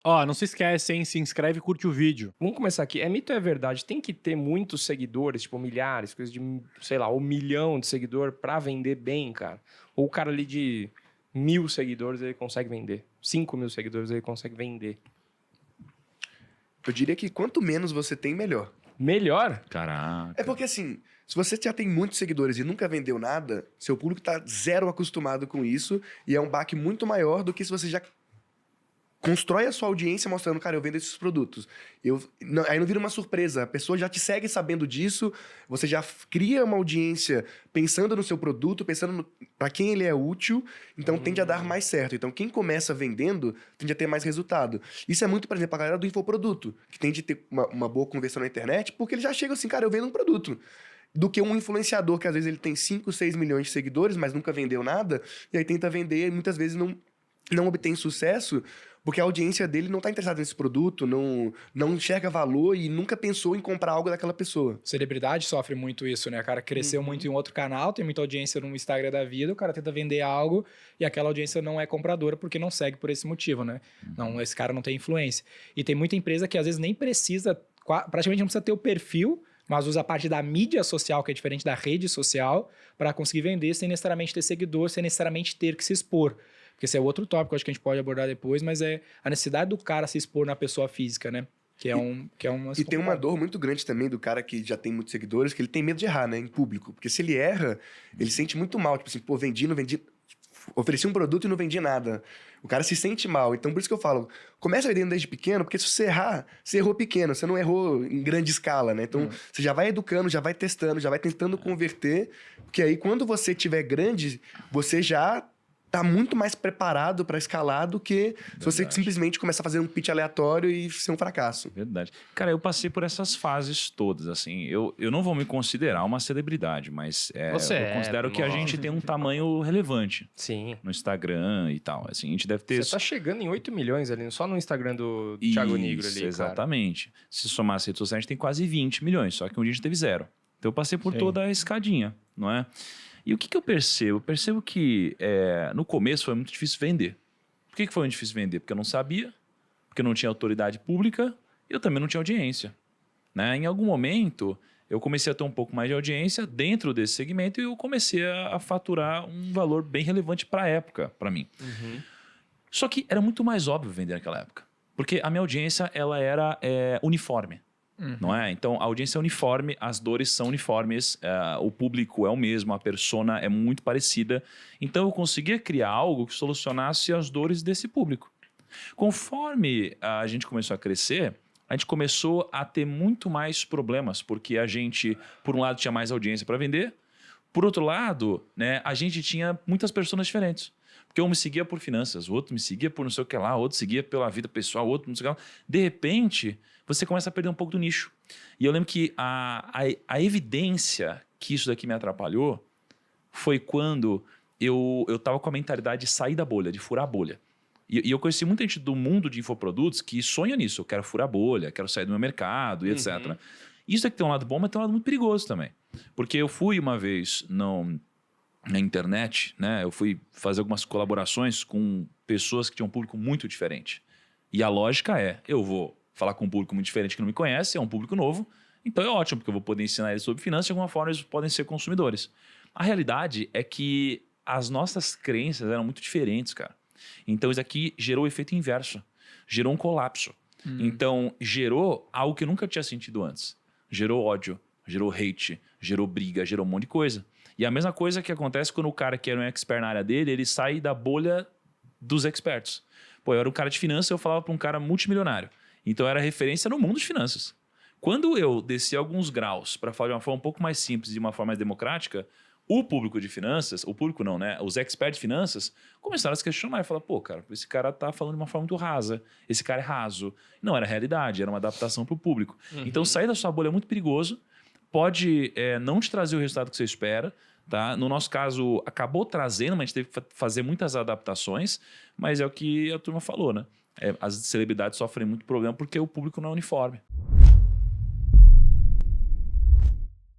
Ó, não se esquece, hein? Se inscreve e curte o vídeo. Vamos começar aqui. É mito ou é verdade? Tem que ter muitos seguidores, tipo milhares, coisa de, sei lá, 1 milhão de seguidor pra vender bem, cara? Ou o cara ali de 1.000 seguidores ele consegue vender? 5.000 seguidores ele consegue vender? Eu diria que quanto menos você tem, melhor. Melhor? Caraca. É porque assim, se você já tem muitos seguidores e nunca vendeu nada, seu público tá zero acostumado com isso e é um baque muito maior do que se você já constrói a sua audiência mostrando, cara, eu vendo esses produtos. Aí não vira uma surpresa, a pessoa já te segue sabendo disso, você já cria uma audiência pensando no seu produto, pensando para quem ele é útil, então tende a dar mais certo. Então quem começa vendendo tende a ter mais resultado. Isso é muito, por exemplo, a galera do infoproduto, que tende a ter uma boa conversão na internet, porque ele já chega assim, cara, eu vendo um produto. Do que um influenciador que às vezes ele tem 5, 6 milhões de seguidores, mas nunca vendeu nada, e aí tenta vender e muitas vezes não obtém sucesso porque a audiência dele não está interessada nesse produto, não enxerga valor e nunca pensou em comprar algo daquela pessoa. Celebridade sofre muito isso, né? O cara cresceu muito em outro canal, tem muita audiência no Instagram da vida, o cara tenta vender algo e aquela audiência não é compradora porque não segue por esse motivo, né? Não, esse cara não tem influência. E tem muita empresa que às vezes nem precisa, praticamente não precisa ter o perfil, mas usa a parte da mídia social, que é diferente da rede social, para conseguir vender sem necessariamente ter seguidor, sem necessariamente ter que se expor. Porque esse é outro tópico, acho que a gente pode abordar depois, mas é a necessidade do cara se expor na pessoa física, né? Que é uma E tem uma dor muito grande também do cara que já tem muitos seguidores, que ele tem medo de errar, né, em público. Porque se ele erra, ele se sente muito mal. Tipo assim, pô, não vendi... Ofereci um produto e não vendi nada. O cara se sente mal. Então, por isso que eu falo, começa vendendo desde pequeno, porque se você errar, você errou pequeno, você não errou em grande escala, né? Então, você já vai educando, já vai testando, já vai tentando converter, porque aí, quando você tiver grande, você já tá muito mais preparado para escalar do que se você simplesmente começar a fazer um pitch aleatório e ser um fracasso. Verdade. Cara, eu passei por essas fases todas, assim. Eu não vou me considerar uma celebridade, mas eu considero que a gente tem um tamanho relevante Sim. no Instagram e tal. Assim, a gente deve ter... Você tá chegando em 8 milhões ali, só no Instagram do Thiago Nigro ali, exatamente. Cara. Se somar as redes sociais, a gente tem quase 20 milhões, só que um dia a gente teve zero. Então eu passei por toda a escadinha, não é? E o que eu percebo? Eu percebo que no começo foi muito difícil vender. Por que foi muito difícil vender? Porque eu não sabia, porque eu não tinha autoridade pública e eu também não tinha audiência. Né? Em algum momento, eu comecei a ter um pouco mais de audiência dentro desse segmento e eu comecei a faturar um valor bem relevante para a época, para mim. Só que era muito mais óbvio vender naquela época. Porque a minha audiência ela era uniforme. Não é? Então, a audiência é uniforme, as dores são uniformes, o público é o mesmo, a persona é muito parecida. Então, eu conseguia criar algo que solucionasse as dores desse público. Conforme a gente começou a crescer, a gente começou a ter muito mais problemas, porque a gente, por um lado, tinha mais audiência para vender, por outro lado, né, a gente tinha muitas pessoas diferentes. Porque um me seguia por finanças, o outro me seguia por não sei o que lá, o outro seguia pela vida pessoal, o outro não sei o que lá. De repente, você começa a perder um pouco do nicho. E eu lembro que a evidência que isso daqui me atrapalhou foi quando eu estava com a mentalidade de sair da bolha, de furar a bolha. E eu conheci muita gente do mundo de infoprodutos que sonha nisso. Eu quero furar a bolha, quero sair do meu mercado e etc. Isso aqui tem um lado bom, mas tem um lado muito perigoso também. Porque eu fui uma vez na internet, né? Eu fui fazer algumas colaborações com pessoas que tinham um público muito diferente. E a lógica é, eu vou falar com um público muito diferente que não me conhece, é um público novo, então é ótimo, porque eu vou poder ensinar eles sobre finanças, de alguma forma eles podem ser consumidores. A realidade é que as nossas crenças eram muito diferentes, cara. Então isso aqui gerou o efeito inverso, gerou um colapso. Então gerou algo que eu nunca tinha sentido antes. Gerou ódio, gerou hate, gerou briga, gerou um monte de coisa. E a mesma coisa que acontece quando o cara que era um expert na área dele, ele sai da bolha dos experts. Pô, eu era um cara de finanças, eu falava para um cara multimilionário. Então eu era referência no mundo de finanças. Quando eu desci alguns graus para falar de uma forma um pouco mais simples e de uma forma mais democrática, o público de finanças, o público não, né? Os experts de finanças começaram a se questionar e falar, pô, cara, esse cara tá falando de uma forma muito rasa, esse cara é raso. Não era realidade, era uma adaptação para o público. Então sair da sua bolha é muito perigoso, pode não te trazer o resultado que você espera, tá? No nosso caso, acabou trazendo, mas a gente teve que fazer muitas adaptações, mas é o que a turma falou, né? As celebridades sofrem muito problema porque o público não é uniforme.